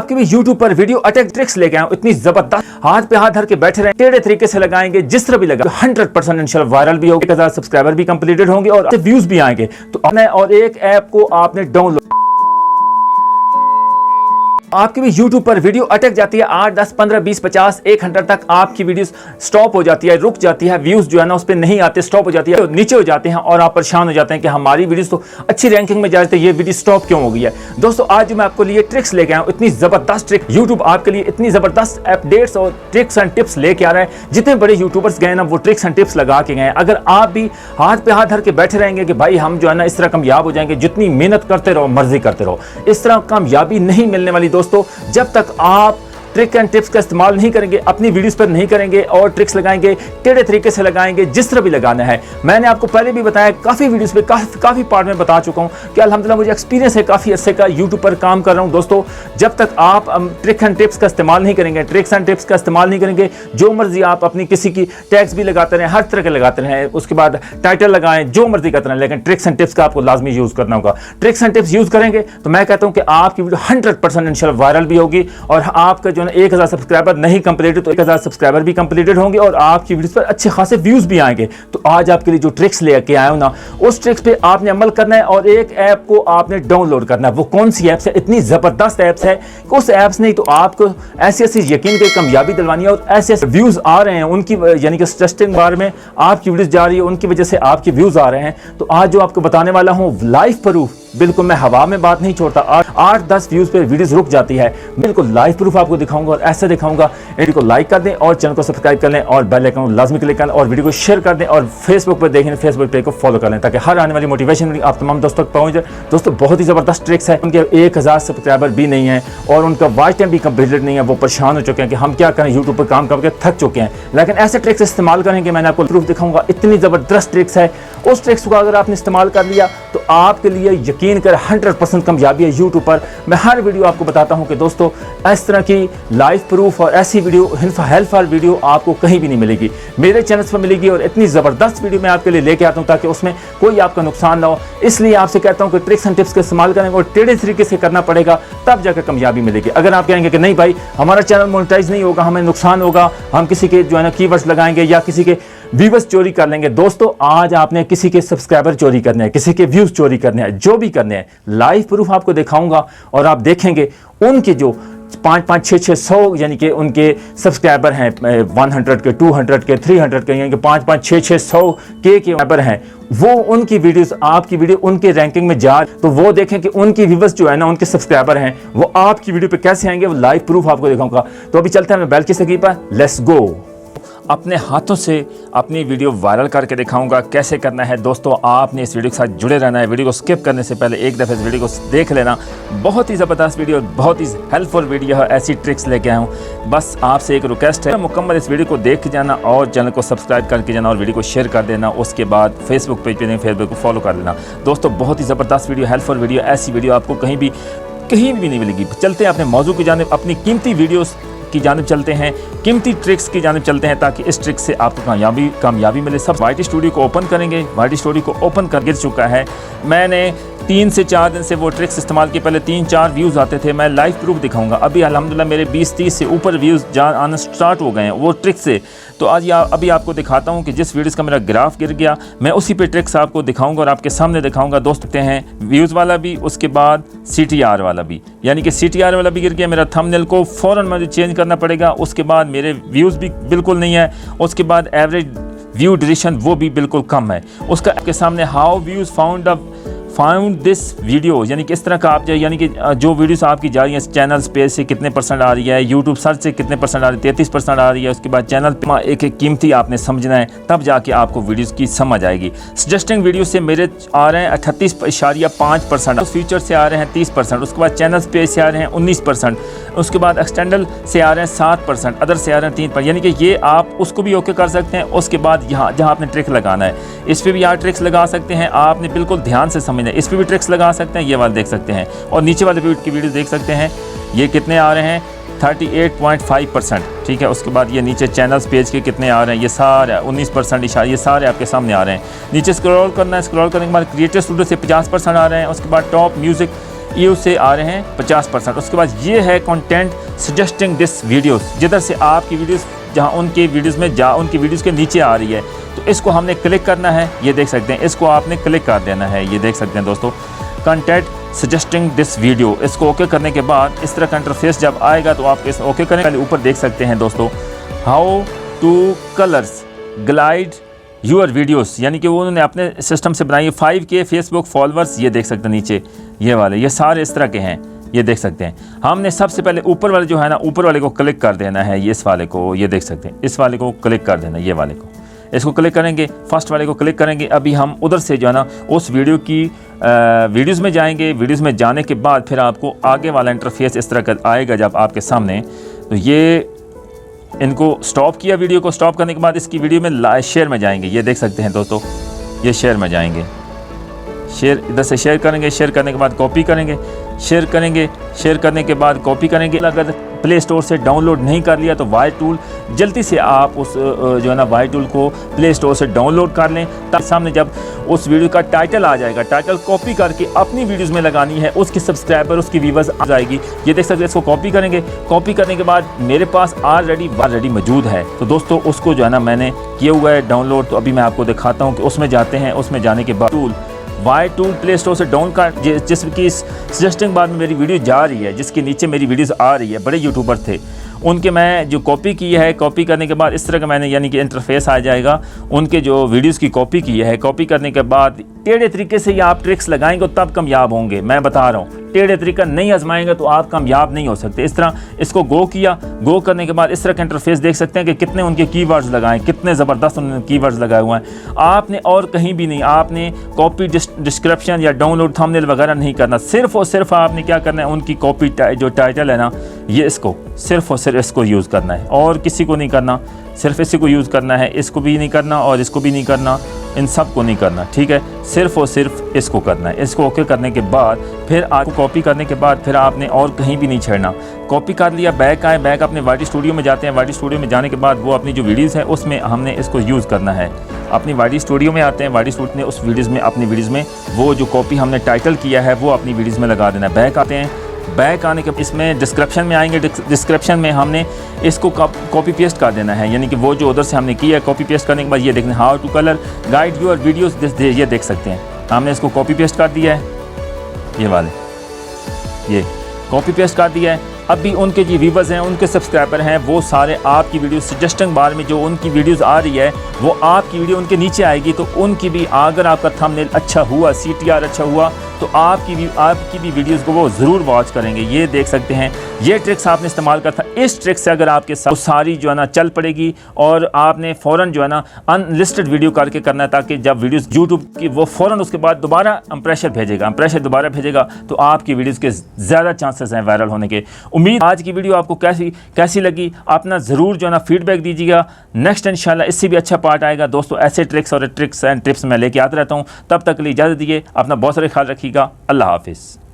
आपके भी YouTube पर वीडियो अटैक ट्रिक्स लेके आए इतनी जबरदस्त, हाथ पे हाथ धर के बैठे रहे, टेढ़े तरीके से लगाएंगे, जिस तरह भी लगा 100% इंशाल्लाह वायरल भी होगा, 1000 सब्सक्राइबर भी कंप्लीटेड होंगे और व्यूज भी आएंगे। तो और एक ऐप को आपने डाउनलोड, आपकी भी YouTube पर वीडियो अटक जाती है, 8, 10, 15, 20, 50, 100 तक आपकी वीडियो स्टॉप हो जाती है, रुक जाती है, व्यूज जो है ना उस पर नहीं आते, स्टॉप हो जाती है, तो नीचे हो जाते हैं और आप परेशान हो जाते हैं कि हमारी वीडियोस तो अच्छी रैंकिंग में जा रही थी, ये वीडियो स्टॉप क्यों हो गई है। दोस्तों आज मैं आपको लिए ट्रिक्स लेके आया हूं, इतनी जबरदस्त ट्रिक, YouTube आपके लिए इतनी जबरदस्त अपडेट्स और ट्रिक्स एंड टिप्स लेके आ रहा है। जितने बड़े यूट्यूबर्स गए ना वो ट्रिक्स एंड टिप्स लगा के गए। अगर आप भी हाथ पे हाथ धर के बैठे रहेंगे कि भाई हम जो है ना इस तरह कामयाब हो जाएंगे, जितनी मेहनत करते रहो, मर्जी करते रहो, इस तरह कामयाबी नहीं मिलने वाली दोस्तों जब तक आप ट्रिक एंड टिप्स का इस्तेमाल नहीं करेंगे, अपनी वीडियोस पर नहीं करेंगे और ट्रिक्स लगाएंगे, टेढ़े तरीके से लगाएंगे, जिस तरह भी लगाना है। मैंने आपको पहले भी बताया, काफ़ी वीडियोस पे काफ़ी पार्ट में बता चुका हूं कि अल्हम्दुलिल्लाह मुझे एक्सपीरियंस है, काफ़ी अरसे का यूट्यूब पर काम कर रहा हूं। दोस्तों जब तक आप ट्रिक एंड टिप्स का इस्तेमाल नहीं करेंगे, ट्रिक्स एंड टिप्स का इस्तेमाल नहीं करेंगे, जो मर्जी आप अपनी किसी की टैग्स भी लगाते रहें, हर तरह के लगाते रहें, उसके बाद टाइटल लगाएं, जो मर्जी करते रहें, लेकिन ट्रिक्स एंड टिप्स का आपको लाजमी यूज़ करना होगा। ट्रिक्स एंड टिप्स यूज़ करेंगे तो मैं कहता हूँ कि आपकी वीडियो 100% इंशाल्लाह वायरल भी होगी और आपका जो है 1000 सब्सक्राइबर नहीं कंप्लीटेड तो 1000 सब्सक्राइबर भी कंप्लीटेड होंगे और आपकी वीडियोस पर अच्छे खासे व्यूज भी आएंगे। तो आज आपके लिए जो ट्रिक्स लेके आया हूं ना, उस ट्रिक्स पे आपने अमल करना है और एक ऐप को आपने डाउनलोड करना है। वो कौन सी ऐप्स है? इतनी जबरदस्त ऐप्स है, उस ऐप्स नहीं तो आपको ऐसी ऐसी यकीन की कामयाबी दिलवानी है और ऐसे ऐसे व्यूज आ रहे हैं उनकी, यानी कि सस्टेनिंग बार में आपकी वीडियोस जा रही है, उनकी वजह से आपके व्यूज आ रहे हैं। तो आज जो आपको बताने वाला हूं लाइव प्रूफ, बिल्कुल मैं हवा में बात नहीं छोड़ता, 8-10 व्यूज पे वीडियोस रुक जाती है, बिल्कुल लाइव प्रूफ आपको दिखाऊंगा और ऐसे दिखाऊंगा। वीडियो को लाइक कर दें और चैनल को सब्सक्राइब कर लें और बेल आइकन लाजमी क्लिक कर लें और वीडियो को शेयर कर दें और फेसबुक पर देखें, फेसबुक पेज को फॉलो कर लें ताकि हर आने वाली मोटिवेशन आप तमाम दोस्तों तक पहुंच जाए। दोस्तों बहुत ही जबरदस्त ट्रिक्स है, उनके 1000 सब्सक्राइबर भी नहीं है और उनका वॉच टाइम भी कंप्लीटेड नहीं है, वो परेशान हो चुके हैं कि हम क्या करें, यूट्यूब पर काम करके थक चुके हैं। लेकिन ऐसे ट्रिक्स इस्तेमाल करेंगे, मैंने आपको प्रूफ दिखाऊंगा, इतनी जबरदस्त ट्रिक्स है। उस ट्रिक्स को अगर आपने इस्तेमाल कर लिया तो आपके लिए यकीन कर 100% कामयाबी है यूट्यूब पर। मैं हर वीडियो आपको बताता हूं कि दोस्तों इस तरह की लाइव प्रूफ और ऐसी वीडियो हेल्पफुल वीडियो आपको कहीं भी नहीं मिलेगी, मेरे चैनल पर मिलेगी और इतनी ज़बरदस्त वीडियो मैं आपके लिए लेके आता हूं ताकि उसमें कोई आपका नुकसान ना हो। इसलिए आपसे कहता हूं कि ट्रिक्स एंड टिप्स का इस्तेमाल करेंगे और टेढ़े तरीके से करना पड़ेगा, तब जाकर कामयाबी मिलेगी। अगर आप कहेंगे कि नहीं भाई हमारा चैनल मोनेटाइज नहीं होगा, हमें नुकसान होगा, हम किसी के जो है ना कीवर्ड्स लगाएंगे या किसी के व्यूवर्स चोरी कर लेंगे, दोस्तों आज आपने किसी के सब्सक्राइबर चोरी करने हैं, किसी के व्यूज चोरी करने हैं, जो भी करने हैं, लाइव प्रूफ आपको दिखाऊंगा और आप देखेंगे उनके जो 5-5, 6-6, 100 यानी कि उनके सब्सक्राइबर हैं 100 के, 200 के, 300 के, यानी कि 5-5, 6-6, 100 के सब्सक्राइबर हैं, वो उनकी वीडियोस, आपकी वीडियो उनके रैंकिंग में जा, तो वो देखें कि उनकी व्यूवर्स जो है ना, उनके सब्सक्राइबर हैं, वो आपकी वीडियो पे कैसे आएंगे, वो लाइव प्रूफ आपको दिखाऊंगा। तो अभी चलते हैं मैं बैल की स्क्रीन पर, लेट्स गो। अपने हाथों से अपनी वीडियो वायरल करके दिखाऊंगा कैसे करना है। दोस्तों आपने इस वीडियो के साथ जुड़े रहना है, वीडियो को स्किप करने से पहले एक दफ़े इस वीडियो को देख लेना। बहुत ही ज़बरदस्त वीडियो, बहुत ही हेल्पफुल वीडियो है, ऐसी ट्रिक्स लेके आया हूँ। बस आपसे एक रिक्वेस्ट है, मुकम्मल इस वीडियो को देख के जाना और चैनल को सब्सक्राइब करके जाना और वीडियो को शेयर कर देना। उसके बाद फेसबुक पेज पर फेसबुक को फॉलो कर लेना। दोस्तों बहुत ही ज़बरदस्त वीडियो, हेल्पफुल वीडियो, ऐसी वीडियो आपको कहीं भी नहीं मिलेगी। चलते हैं अपने मौजू की जानिब, अपनी कीमती वीडियोस की जानिब चलते हैं, कीमती ट्रिक्स की जानिब चलते हैं ताकि इस ट्रिक से आपको कामयाबी मिले। सब वाईटी स्टूडियो को ओपन करेंगे, वाईटी स्टूडियो को ओपन कर गिर चुका है। मैंने 3 से 4 दिन से वो ट्रिक्स इस्तेमाल किए, पहले 3-4 व्यूज़ आते थे, मैं लाइव प्रूफ दिखाऊंगा। अभी अल्हम्दुलिल्लाह मेरे 20-30 से ऊपर व्यूज़ आना स्टार्ट हो गए हैं वो ट्रिक से। तो आज अभी आपको दिखाता हूँ कि जिस वीडियोस का मेरा ग्राफ गिर गया, मैं उसी पे ट्रिक्स आपको दिखाऊंगा और आपके सामने दिखाऊंगा। दोस्त देखते हैं व्यूज़ वाला भी, उसके बाद CTR वाला भी, यानी कि CTR वाला भी गिर गया, मेरा थंबनेल को फ़ौरन मुझे चेंज करना पड़ेगा। उसके बाद मेरे व्यूज़ भी बिल्कुल नहीं है, उसके बाद एवरेज व्यू ड्यूरेशन वो भी बिल्कुल कम है। उसका आपके सामने how views found this video, यानी कि इस तरह का आप यानी कि जो वीडियोस आपकी जा रही हैं चैनल स्पेस से कितने % आ रही है, यूट्यूब सर्च से कितने % आ रही है, 33% आ रही है। उसके बाद चैनल पे एक कीमती आपने समझना है, तब जाके आपको वीडियोस की समझ आएगी। सजेस्टिंग वीडियो से मेरे आ रहे हैं 38.5%, फीचर से आ रहे हैं 30%, उसके बाद चैनल स्पेस से आ रहे हैं 19%, उसके बाद एक्सटेंडल से आ रहे हैं 7%, अदर से आ रहे हैं 3%, यानी कि ये आप उसको भी ओके कर सकते हैं। उसके बाद यहाँ जहाँ आपने ट्रिक लगाना है, इस पर भी यहाँ ट्रिक्स लगा सकते हैं, आपने बिल्कुल ध्यान से समझना है। इस पर भी ट्रिक्स लगा सकते हैं, ये वाला देख सकते हैं और नीचे वाले की वीडियो देख सकते हैं, ये कितने आ रहे हैं 38.5%, ठीक है। उसके बाद ये नीचे चैनल्स पेज के कितने आ रहे हैं, ये सारे 19% इशारे, ये सारे आपके सामने आ रहे हैं। नीचे स्क्रॉल करना है, स्क्रॉल करने के बाद क्रिएटर स्टूडियो से 50% आ रहे हैं। उसके बाद टॉप म्यूज़िक ये उससे आ रहे हैं 50%। उसके बाद ये है कंटेंट सजेस्टिंग दिस वीडियोस, जिधर से आपकी वीडियोस जहाँ उनके वीडियोस में उनकी वीडियोस के नीचे आ रही है, तो इसको हमने क्लिक करना है। ये देख सकते हैं, इसको आपने क्लिक कर देना है। ये देख सकते हैं दोस्तों, कंटेंट सजेस्टिंग दिस वीडियो, इसको ओके करने के बाद इस तरह का इंटरफेस जब आएगा तो आप इस ओके करें। पहले ऊपर देख सकते हैं दोस्तों, how to colours glide your videos, यानी कि वो उन्होंने अपने सिस्टम से बनाई है। 5K फेसबुक फॉलोअर्स, ये देख सकते हैं नीचे ये वाले, ये सारे इस तरह के हैं। ये देख सकते हैं, हमने सबसे पहले ऊपर वाले जो है ना, ऊपर वाले को क्लिक कर देना है। ये इस वाले को, ये देख सकते हैं, इस वाले को क्लिक कर देना है। ये वाले को, इसको क्लिक करेंगे, फर्स्ट वाले को क्लिक करेंगे। अभी हम उधर से जो है ना उस वीडियो की वीडियोज़ में जाएंगे। वीडियोज़ में जाने के बाद फिर आपको आगे वाला इंटरफेस इस तरह का आएगा जब आपके सामने। तो ये इनको स्टॉप किया, वीडियो को स्टॉप करने के बाद इसकी वीडियो में शेयर में जाएंगे। ये देख सकते हैं दोस्तों, ये शेयर में जाएंगे, शेयर इधर से शेयर करेंगे। शेयर करने के बाद कॉपी करेंगे, शेयर करेंगे, शेयर करने के बाद कॉपी करेंगे। अगर प्ले स्टोर से डाउनलोड नहीं कर लिया तो वाई टूल, जल्दी से आप उस जो है ना वाई टूल को प्ले स्टोर से डाउनलोड कर लें। तब सामने जब उस वीडियो का टाइटल आ जाएगा, टाइटल कॉपी करके अपनी वीडियोस में लगानी है, उसकी सब्सक्राइबर, उसकी व्यूअर्स आ जाएगी। ये देख सकते हैं, इसको कॉपी करेंगे। कॉपी करने के बाद मेरे पास ऑलरेडी मौजूद है, तो दोस्तों उसको जो है ना मैंने किया हुआ है डाउनलोड। तो अभी मैं आपको दिखाता हूँ कि उसमें जाते हैं। उसमें जाने के बाद tool y tool play store से डाउन कर, जिसकी सजेस्टिंग बाद में मेरी वीडियो जा रही है, जिसके नीचे मेरी वीडियोस आ रही है, बड़े यूट्यूबर थे उनके मैं जो कॉपी की है। कॉपी करने के बाद इस तरह का मैंने यानी कि इंटरफेस आ जाएगा, उनके जो वीडियोस की कॉपी की है। कॉपी करने के बाद टेढ़े तरीके से ये आप ट्रिक्स लगाएंगे तब कामयाब होंगे। मैं बता रहा हूँ, टेढ़े तरीका नहीं आजमाएंगे तो आप कामयाब नहीं हो सकते। इस तरह इसको गो किया, गो करने के बाद इस तरह का इंटरफेस देख सकते हैं कि कितने उनके कीवर्ड्स लगाएं, कितने ज़बरदस्त उन्होंने कीवर्ड्स लगाए हुए हैं। आपने और कहीं भी नहीं, आपने कॉपी डिस्क्रिप्शन या डाउनलोड थंबनेल वगैरह नहीं करना। सिर्फ और सिर्फ आपने क्या करना है, उनकी कॉपी जो टाइटल है ना, ये इसको सिर्फ और सिर्फ इसको यूज़ करना है और किसी को नहीं करना। सिर्फ इसी को यूज़ करना है, इसको भी नहीं करना और इसको भी नहीं करना, इन सब को नहीं करना, ठीक है। सिर्फ और सिर्फ इसको करना है। इसको ओके करने के बाद फिर आपको कॉपी करने के बाद फिर आपने और कहीं भी नहीं छेड़ना। कॉपी कर लिया, बैक आए, बैक अपने वाई स्टूडियो में जाते हैं। वाई स्टूडियो में जाने के बाद वो अपनी जो वीडियोज़ है उसमें हमने इसको यूज़ करना है। अपनी वाई स्टूडियो में आते हैं, वाई स्टूडियो में उस वीडियोज़ में, अपनी वीडियोज़ में वो जो कॉपी हमने टाइटल किया है वो अपनी वीडियोज़ में लगा देना है। बैक आते हैं, बैक आने के इसमें डिस्क्रिप्शन में आएंगे। डिस्क्रिप्शन में हमने इसको कॉपी पेस्ट कर देना है, यानी कि वो जो उधर से हमने किया है। कॉपी पेस्ट करने के बाद ये देखना, how to colour guide your videos, ये देख सकते हैं हमने इसको कॉपी पेस्ट कर दिया है। ये वाले ये कॉपी पेस्ट कर दिया है। अभी उनके जो व्यूवर्स हैं, उनके सब्सक्राइबर हैं, वो सारे आपकी वीडियो सजेस्टिंग बार में जो उनकी वीडियोस आ रही है वो आपकी वीडियो उनके नीचे आएगी। तो उनकी भी, अगर आपका थंबनेल अच्छा हुआ, CTR अच्छा हुआ, तो आपकी भी वीडियोस को वो ज़रूर वॉच करेंगे। ये देख सकते हैं, ये ट्रिक्स आपने इस्तेमाल करता। इस ट्रिक से अगर आपके साथ सारी जो है ना चल पड़ेगी और आपने फ़ौरन जो है ना अनलिस्टेड वीडियो करके करना है, ताकि जब वीडियोस यूट्यूब की वो फ़ौरन उसके बाद दोबारा इंप्रेशन दोबारा भेजेगा तो आपकी वीडियोज़ के ज़्यादा चांसेस हैं वायरल होने के। उम्मीद आज की वीडियो आपको कैसी लगी, अपना ज़रूर जो है ना फीडबैक दीजिएगा। नेक्स्ट इंशाल्लाह इससे भी अच्छा पार्ट आएगा। दोस्तों ऐसे ट्रिक्स और ट्रिक्स एंड टिप्स मैं लेके आता रहता हूँ। तब तक के लिए इजाज़त दीजिए, अपना बहुत सारे ख्याल रखिएगा। अल्लाह हाफिज़।